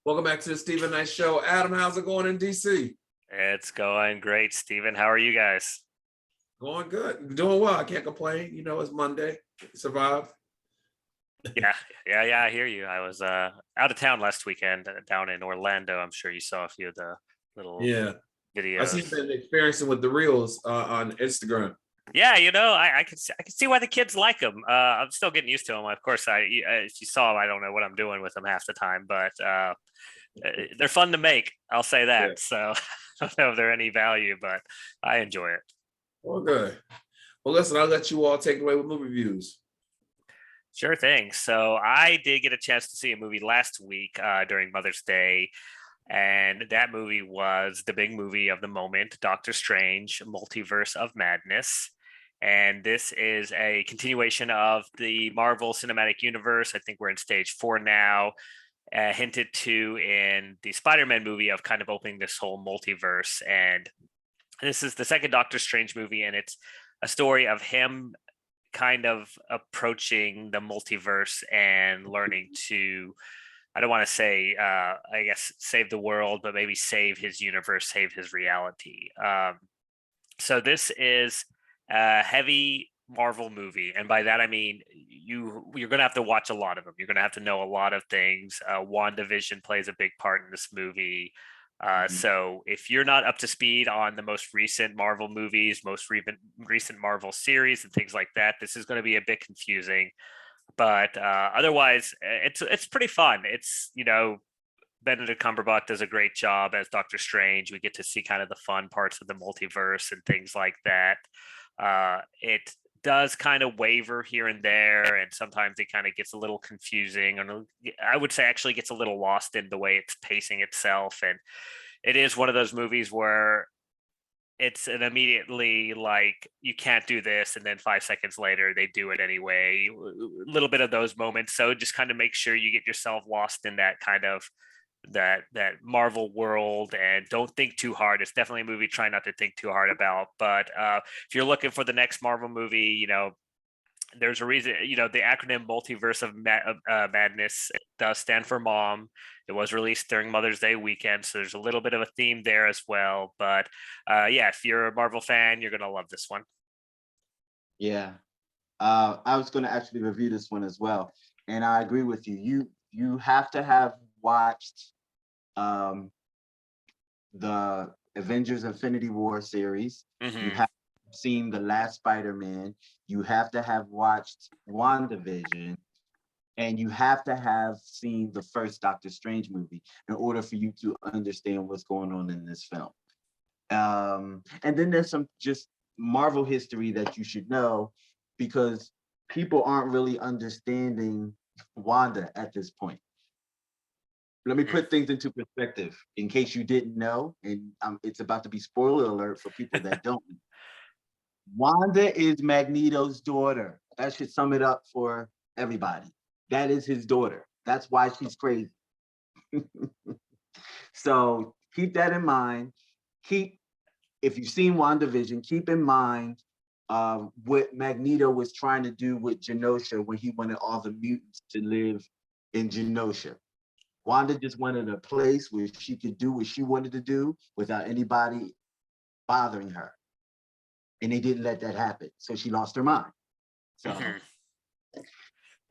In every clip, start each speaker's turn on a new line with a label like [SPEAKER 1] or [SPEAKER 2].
[SPEAKER 1] Welcome back to the Stephen Knight Show. Adam, how's it going in DC?
[SPEAKER 2] It's going great, Steven. How are you guys?
[SPEAKER 1] Going good. Doing well. I can't complain. It's Monday. Survive.
[SPEAKER 2] Yeah, I hear you. I was out of town last weekend down in Orlando. I'm sure you saw a few of the little
[SPEAKER 1] Yeah. I see you've
[SPEAKER 2] videos.
[SPEAKER 1] been experiencing with the reels on Instagram.
[SPEAKER 2] Yeah, I can see why the kids like them. I'm still getting used to them. Of course, if you saw them, I don't know what I'm doing with them half the time, but they're fun to make. I'll say
[SPEAKER 1] Yeah.
[SPEAKER 2] that. So I don't know if they're any value, but I enjoy it.
[SPEAKER 1] Well, good. Well, listen, I'll let you all take it away with movie reviews.
[SPEAKER 2] Sure thing. So I did get a chance to see a movie last week during Mother's Day, and that movie was the big movie of the moment, Doctor Strange, Multiverse of Madness. And this is a continuation of the Marvel Cinematic Universe. I think we're in stage 4 now, hinted to in the Spider-Man movie of kind of opening this whole multiverse. And this is the second Doctor Strange movie, and it's a story of him kind of approaching the multiverse and learning to, I don't want to say I guess save the world, but maybe save his universe, save his reality. So this is a heavy Marvel movie, and by that I mean you're going to have to watch a lot of them. You're going to have to know a lot of things. WandaVision plays a big part in this movie. So if you're not up to speed on the most recent Marvel movies, most recent Marvel series and things like that, this is going to be a bit confusing. But otherwise, it's pretty fun. Benedict Cumberbatch does a great job as Doctor Strange. We get to see kind of the fun parts of the multiverse and things like that. It does kind of waver here and there, and sometimes it kind of gets a little confusing, and I would say actually gets a little lost in the way it's pacing itself. And it is one of those movies where it's an immediately like you can't do this, and then 5 seconds later they do it anyway. A little bit of those moments, so just kind of make sure you get yourself lost in that kind of that Marvel world and don't think too hard. It's definitely a movie try not to think too hard about. But if you're looking for the next Marvel movie, there's a reason. The acronym Multiverse of Madness does stand for Mom. It was released during Mother's Day weekend, so there's a little bit of a theme there as well. But yeah, if you're a Marvel fan, you're gonna love this one.
[SPEAKER 3] Yeah. I was going to actually review this one as well, and I agree with you. You have to have watched the Avengers Infinity War series. You have seen the last Spider-Man. You have to have watched WandaVision, and you have to have seen the first Doctor Strange movie in order for you to understand what's going on in this film. And then there's some just Marvel history that you should know, because people aren't really understanding Wanda at this point. Let me put things into perspective in case you didn't know, and it's about to be spoiler alert for people that don't. Wanda is Magneto's daughter. That should sum it up for everybody. That is his daughter. That's why she's crazy. So keep that in mind. If you've seen WandaVision, keep in mind what Magneto was trying to do with Genosha when he wanted all the mutants to live in Genosha. Wanda just wanted a place where she could do what she wanted to do without anybody bothering her. And they didn't let that happen. So she lost her mind. So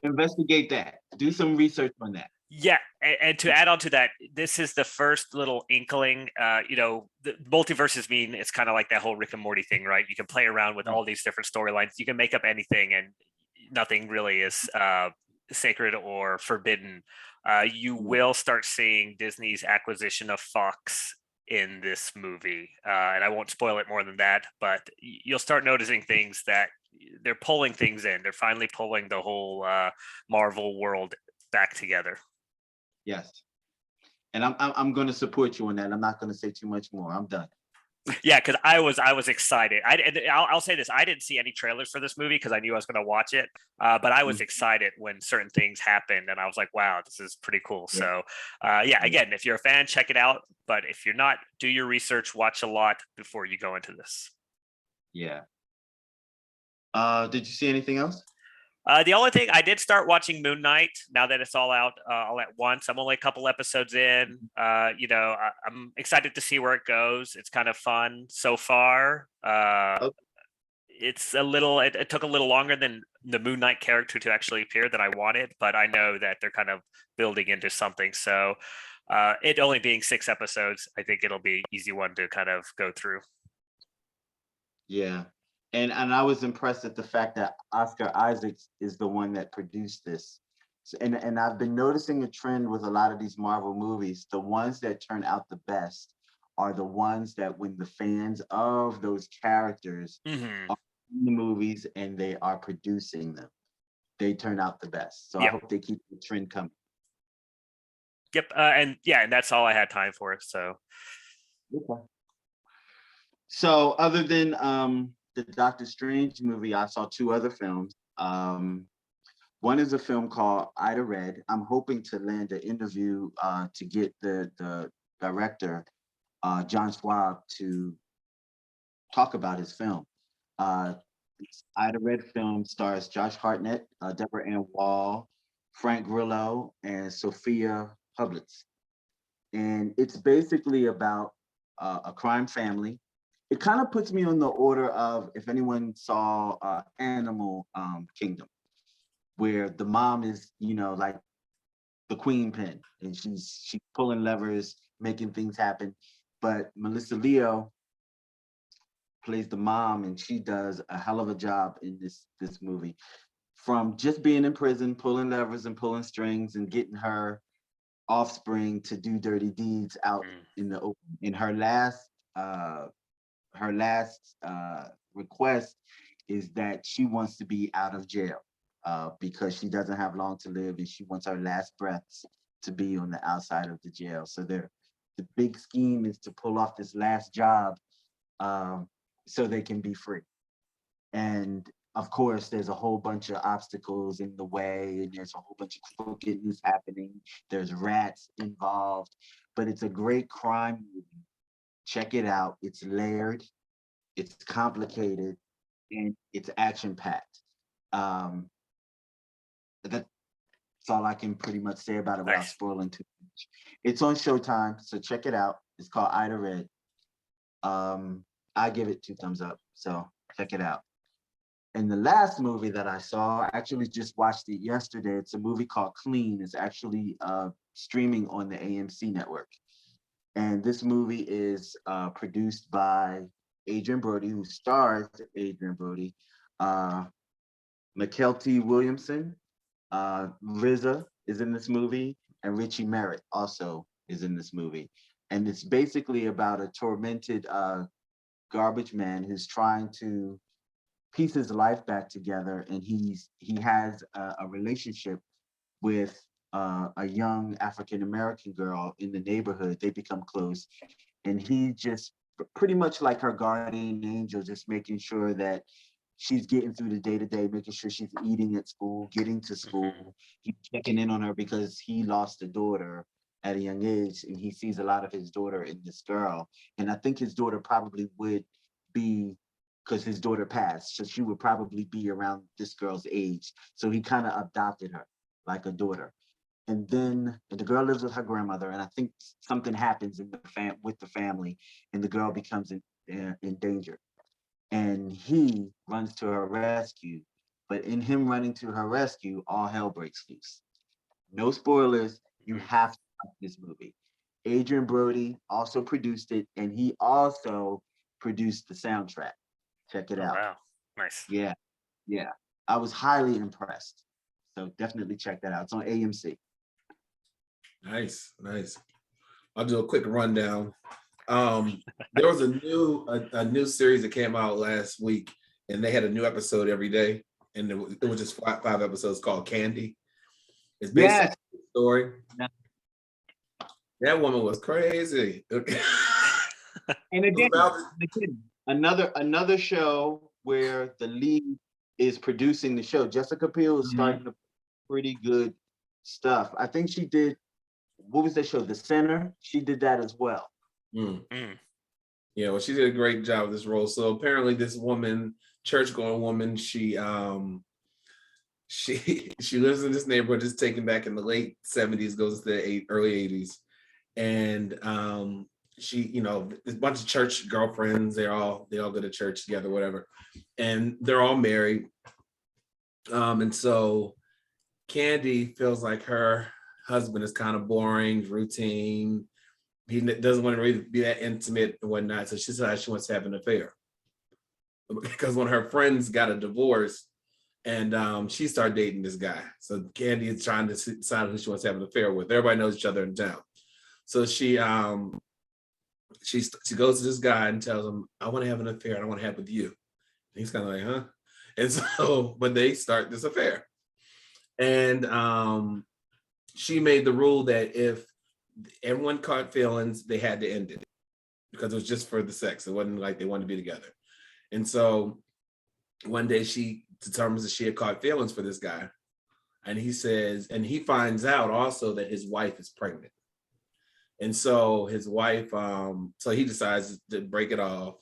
[SPEAKER 3] investigate that. Do some research on that.
[SPEAKER 2] Yeah, and to add on to that, this is the first little inkling. The multiverses mean it's kind of like that whole Rick and Morty thing, right? You can play around with all these different storylines. You can make up anything, and nothing really is sacred or forbidden. You will start seeing Disney's acquisition of Fox in this movie, and I won't spoil it more than that. But you'll start noticing things that they're pulling things in. They're finally pulling the whole Marvel world back together.
[SPEAKER 3] Yes. And I'm going to support you on that. I'm not going to say too much more. I'm done.
[SPEAKER 2] Yeah, because I was excited. I'll say this: I didn't see any trailers for this movie because I knew I was going to watch it. But I was excited when certain things happened, and I was like, "Wow, this is pretty cool." Yeah. So, again, if you're a fan, check it out. But if you're not, do your research, watch a lot before you go into this.
[SPEAKER 3] Yeah. Did you see anything else?
[SPEAKER 2] The only thing I did start watching Moon Knight now that it's all out all at once. I'm only a couple episodes in. I'm excited to see where it goes. It's kind of fun so far. It's a little. It took a little longer than the Moon Knight character to actually appear than I wanted, but I know that they're kind of building into something. So, it only being 6 episodes, I think it'll be an easy one to kind of go through.
[SPEAKER 3] Yeah. And I was impressed at the fact that Oscar Isaacs is the one that produced this. And I've been noticing a trend with a lot of these Marvel movies. The ones that turn out the best are the ones that when the fans of those characters
[SPEAKER 2] Mm-hmm.
[SPEAKER 3] are in the movies and they are producing them, they turn out the best. So I
[SPEAKER 2] Yep.
[SPEAKER 3] hope they keep the trend coming.
[SPEAKER 2] Yep. And that's all I had time for. So.
[SPEAKER 3] Okay. So other than the Doctor Strange movie, I saw 2 other films. One is a film called Ida Red. I'm hoping to land an interview to get the director, John Schwab, to talk about his film. This Ida Red film stars Josh Hartnett, Deborah Ann Wall, Frank Grillo, and Sophia Hublitz. And it's basically about a crime family. It kind of puts me on the order of if anyone saw Animal Kingdom, where the mom is, like the queen pin, and she's pulling levers, making things happen. But Melissa Leo plays the mom, and she does a hell of a job in this movie. From just being in prison, pulling levers and pulling strings and getting her offspring to do dirty deeds out in the open. In her last request is that she wants to be out of jail because she doesn't have long to live, and she wants her last breaths to be on the outside of the jail. So the big scheme is to pull off this last job so they can be free. And of course, there's a whole bunch of obstacles in the way, and there's a whole bunch of crookedness happening. There's rats involved, but it's a great crime movie. Check it out. It's layered, it's complicated, and it's action-packed. That's all I can pretty much say about it without spoiling too much. It's on Showtime, so check it out. It's called Ida Red. I give it 2 thumbs up, so check it out. And the last movie that I saw, I actually just watched it yesterday. It's a movie called Clean. It's actually streaming on the AMC network. And this movie is produced by Adrian Brody, who stars Adrian Brody, McKelty Williamson, RZA is in this movie, and Richie Merritt also is in this movie. And it's basically about a tormented garbage man who's trying to piece his life back together, and he has a relationship with a young African-American girl in the neighborhood. They become close, and he just pretty much like her guardian angel, just making sure that she's getting through the day-to-day, making sure she's eating at school, getting to school. He's checking in on her because he lost a daughter at a young age, and he sees a lot of his daughter in this girl. And I think his daughter probably would be, because his daughter passed, so she would probably be around this girl's age. So he kind of adopted her like a daughter. And then the girl lives with her grandmother, and I think something happens with the family, and the girl becomes in danger. And he runs to her rescue. But in him running to her rescue, all hell breaks loose. No spoilers. You have to watch this movie. Adrian Brody also produced it, and he also produced the soundtrack. Check it out.
[SPEAKER 2] Wow, nice.
[SPEAKER 3] Yeah. I was highly impressed. So definitely check that out. It's on AMC.
[SPEAKER 1] Nice. I'll do a quick rundown. There was a new series that came out last week, and they had a new episode every day, and it was just 5 episodes called Candy. It's based on a story. Yeah. That woman was crazy.
[SPEAKER 3] And again, another show where the lead is producing the show. Jessica Biel is starting to pretty good stuff. I think she did, what was that show? The Center? She did that as well.
[SPEAKER 1] Yeah, well, she did a great job with this role. So apparently this woman, church-going woman, she she lives in this neighborhood, just taken back in the late 70s, goes to the early 80s. And she, there's a bunch of church girlfriends, they all go to church together, whatever. And they're all married. And so Candy feels like her husband is kind of boring, routine. He doesn't want to really be that intimate and whatnot. So she decides she wants to have an affair. Because when her friends got a divorce, and she started dating this guy. So Candy is trying to decide who she wants to have an affair with. Everybody knows each other in town. So she goes to this guy and tells him, I want to have an affair. I don't want to have with you. And he's kind of like, huh? And so, but they start this affair. And she made the rule that if everyone caught feelings, they had to end it because it was just for the sex. It wasn't like they wanted to be together. And so one day she determines that she had caught feelings for this guy. And he finds out also that his wife is pregnant. And so his wife, so he decides to break it off.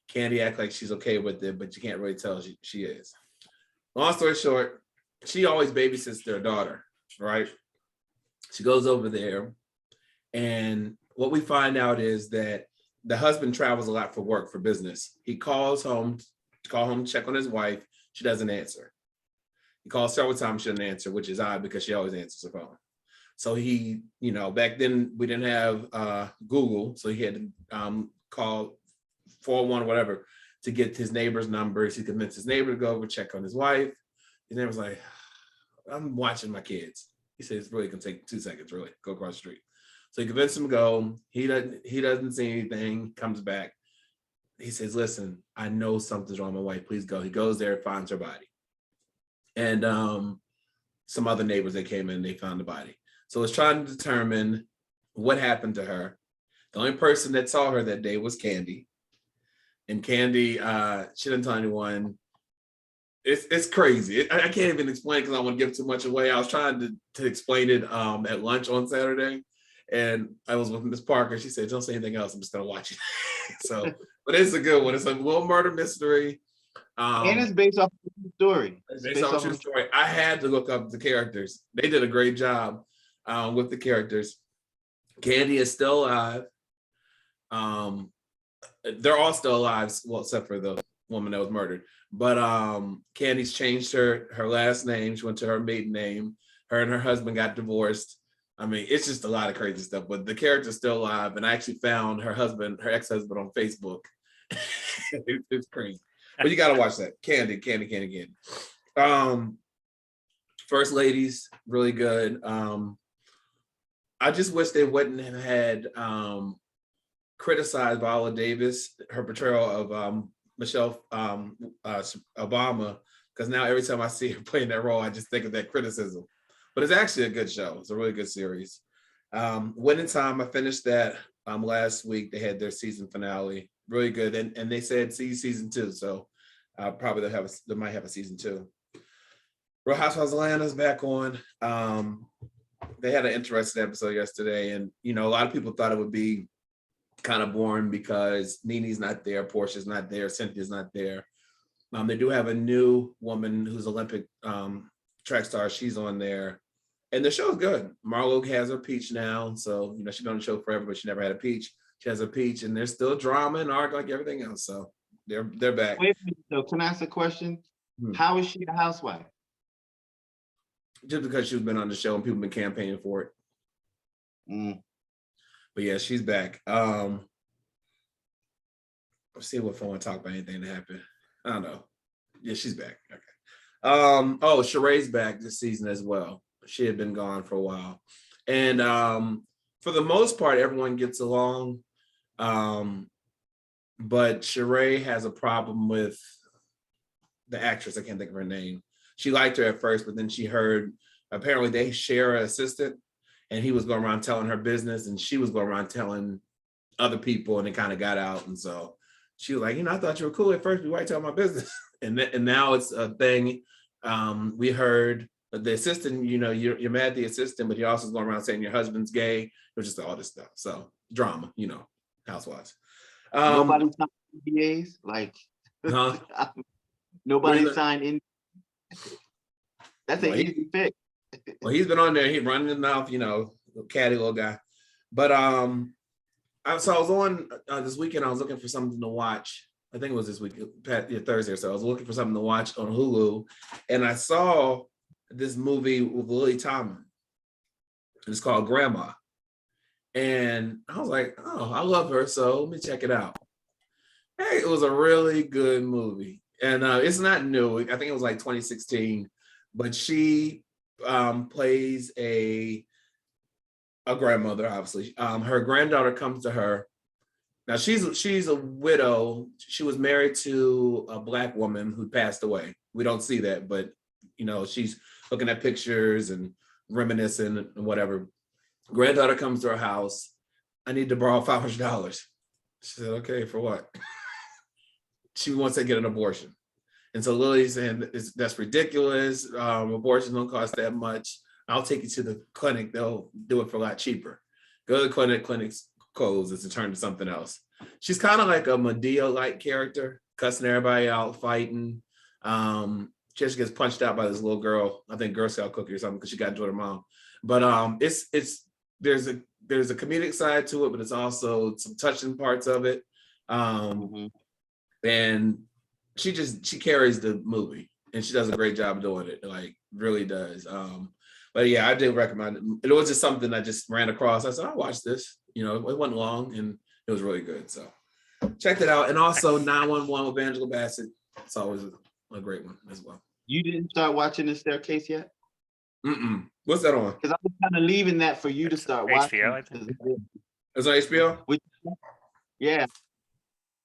[SPEAKER 1] Candy acts like she's okay with it, but you can't really tell she is. Long story short, she always babysits their daughter, right? She goes over there. And what we find out is that the husband travels a lot for work, for business. He calls home, check on his wife. She doesn't answer. He calls several times, she doesn't answer, which is odd because she always answers the phone. So he, back then we didn't have Google, so he had to call 411 or whatever to get his neighbor's numbers. He convinced his neighbor to go over, check on his wife. His neighbor's like, I'm watching my kids. He says, it's really gonna take 2 seconds, really, go across the street. So he convinced him to go. He doesn't see anything, comes back. He says, listen, I know something's wrong with my wife, please go. He goes there, finds her body. And some other neighbors that came in, they found the body. So it's trying to determine what happened to her. The only person that saw her that day was Candy. And Candy, she didn't tell anyone. It's crazy. I can't even explain because I don't want to give too much away. I was trying to explain it at lunch on Saturday. And I was with Miss Parker. She said, don't say anything else. I'm just going to watch it. So, but it's a good one. It's a little murder mystery.
[SPEAKER 3] And it's based off a true story.
[SPEAKER 1] Based off a true story. I had to look up the characters. They did a great job with the characters. Candy is still alive. They're all still alive, well, except for the woman that was murdered. But Candy's changed her last name. She went to her maiden name. Her and her husband got divorced. I mean, it's just a lot of crazy stuff, but the character's still alive. And I actually found her ex-husband on Facebook. It's crazy. But you got to watch that. Candy. First Ladies, really good. I just wish they wouldn't have had criticized Viola Davis, her portrayal of Michelle Obama, because now every time I see her playing that role, I just think of that criticism. But it's actually a good show. It's a really good series. Winning Time, I finished that last week. They had their season finale. Really good. And they said see season 2. So probably they might have a season 2. Real Housewives of Atlanta's back on. They had an interesting episode yesterday. And, a lot of people thought it would be kind of boring because Nene's not there, Portia's not there, Cynthia's not there. They do have a new woman who's Olympic track star. She's on there. And the show's good. Marlo has her peach now. So, she's been on the show forever, but she never had a peach. She has a peach, and there's still drama and art like everything else. So they're back.
[SPEAKER 3] Wait a minute, so can I ask a question? How is she a housewife?
[SPEAKER 1] Just because she's been on the show and people have been campaigning for it. But yeah, she's back. Let's see if I want to talk about anything that happened. I don't know. Yeah, she's back. Okay. Sheree's back this season as well. She had been gone for a while. And for the most part, everyone gets along. But Sheree has a problem with the actress. I can't think of her name. She liked her at first, but then she heard, apparently they share an assistant, and he was going around telling her business, and she was going around telling other people, and it kind of got out. And so she was like, I thought you were cool at first, but why you tell my business? And now it's a thing. We heard the assistant, you're mad at the assistant, but he also is going around saying your husband's gay. It was just all this stuff. So drama, housewives.
[SPEAKER 3] Nobody signed NDAs? Like,
[SPEAKER 1] huh?
[SPEAKER 3] Nobody signed in. That's an easy pick.
[SPEAKER 1] Well, he's been on there. He running his mouth, catty little guy. But I was on this weekend. I was looking for something to watch. I think it was this week, Thursday or so. I was looking for something to watch on Hulu, and I saw this movie with Lily Tomlin. It's called Grandma, and I was like, "Oh, I love her, so let me check it out." Hey, it was a really good movie, and it's not new. I think it was like 2016, but she plays a grandmother. Obviously, her granddaughter comes to her. Now she's a widow. She was married to a Black woman who passed away. We don't see that, but she's looking at pictures and reminiscing and whatever. Granddaughter comes to her house. I need to borrow $500. She said, "Okay, for what?" She wants to get an abortion. And so Lily's saying that's ridiculous. Abortion don't cost that much. I'll take you to the clinic. They'll do it for a lot cheaper. Go to the clinic. Clinic's closed. It's to turn to something else. She's kind of like a Medea-like character, cussing everybody out, fighting. She just gets punched out by this little girl. I think Girl Scout cookie or something because she got into her mom. But there's a comedic side to it, but it's also some touching parts of it. And she carries the movie, and she does a great job doing it. Like really does. But yeah, I did recommend it. It was just something I just ran across. I said, "I'll watch this." It wasn't long, and it was really good. So checked it out. And also 911 with Angela Bassett. It's always a great one as well.
[SPEAKER 3] You didn't start watching The Staircase yet?
[SPEAKER 1] What's that on?
[SPEAKER 3] Because I was kind of leaving that for you to start watching.
[SPEAKER 2] HBO, I think.
[SPEAKER 1] It's on HBO?
[SPEAKER 3] Yeah.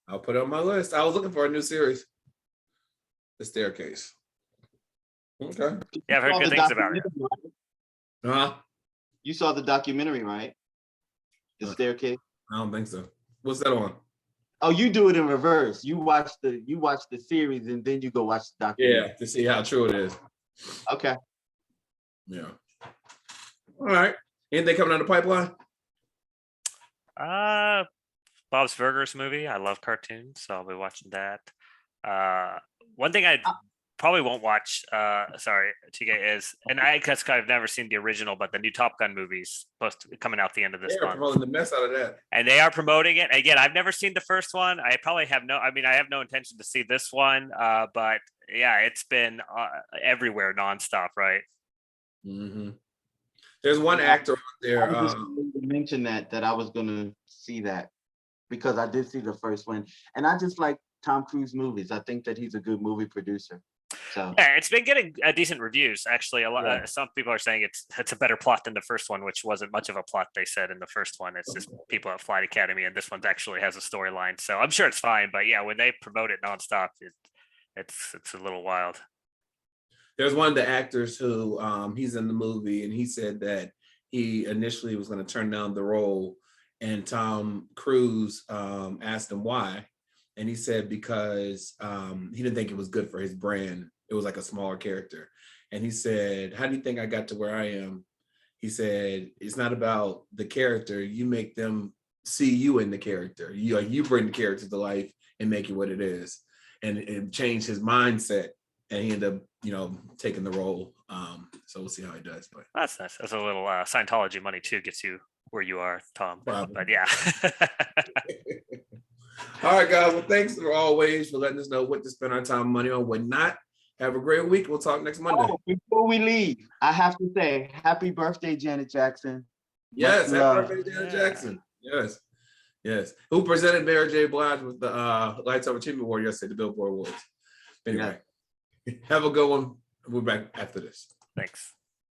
[SPEAKER 1] I'll put it on my list. I was looking for a new series. The Staircase. Okay.
[SPEAKER 2] Yeah, I've heard good things about it.
[SPEAKER 1] Huh?
[SPEAKER 3] You saw the documentary, right? The Staircase.
[SPEAKER 1] I don't think so. What's that on?
[SPEAKER 3] Oh, you do it in reverse. You watch the series and then you go watch the documentary.
[SPEAKER 1] Yeah, to see how true it is.
[SPEAKER 3] Okay.
[SPEAKER 1] Yeah. All right. Anything coming down the pipeline?
[SPEAKER 2] Bob's Burgers movie. I love cartoons, so I'll be watching that. One thing I probably won't watch, sorry, Chike, is, and I've never seen the original, but the new Top Gun movie's coming out the end of this month.
[SPEAKER 1] Promoting the mess out of that.
[SPEAKER 2] And they are promoting it. Again, I've never seen the first one. I have no intention to see this one, but yeah, it's been everywhere nonstop, right?
[SPEAKER 1] Mm-hmm. There's one actor out there.
[SPEAKER 3] I just mentioned that I was gonna see that because I did see the first one, and I just like Tom Cruise movies. I think that he's a good movie producer. So
[SPEAKER 2] yeah, it's been getting decent reviews. Actually, a lot. Some people are saying it's a better plot than the first one, which wasn't much of a plot. They said in the first one, it's just people at Flight Academy, and this one actually has a storyline. So I'm sure it's fine. But yeah, when they promote it nonstop, it's a little wild.
[SPEAKER 1] There's one of the actors who he's in the movie, and he said that he initially was going to turn down the role, and Tom Cruise asked him why, and he said because he didn't think it was good for his brand. It was like a smaller character, and he said, "How do you think I got to where I am?" He said, "It's not about the character. You make them see you in the character. You bring the character to life and make it what it is." And it changed his mindset, and he ended up, taking the role. So we'll see how he does. But
[SPEAKER 2] that's nice. That's a little Scientology money too. Gets you where you are, Tom.
[SPEAKER 1] Probably.
[SPEAKER 2] But yeah.
[SPEAKER 1] All right, guys. Well, thanks for always for letting us know what to spend our time and money on, what not. Have a great week. We'll talk next Monday.
[SPEAKER 3] Oh, before we leave, I have to say happy birthday, Janet Jackson.
[SPEAKER 1] Yes, happy birthday, Janet Jackson. Yes. Who presented Mary J. Blige with the Lifetime Achievement Award yesterday, the Billboard Awards. Anyway, have a good one. We're back after this.
[SPEAKER 2] Thanks.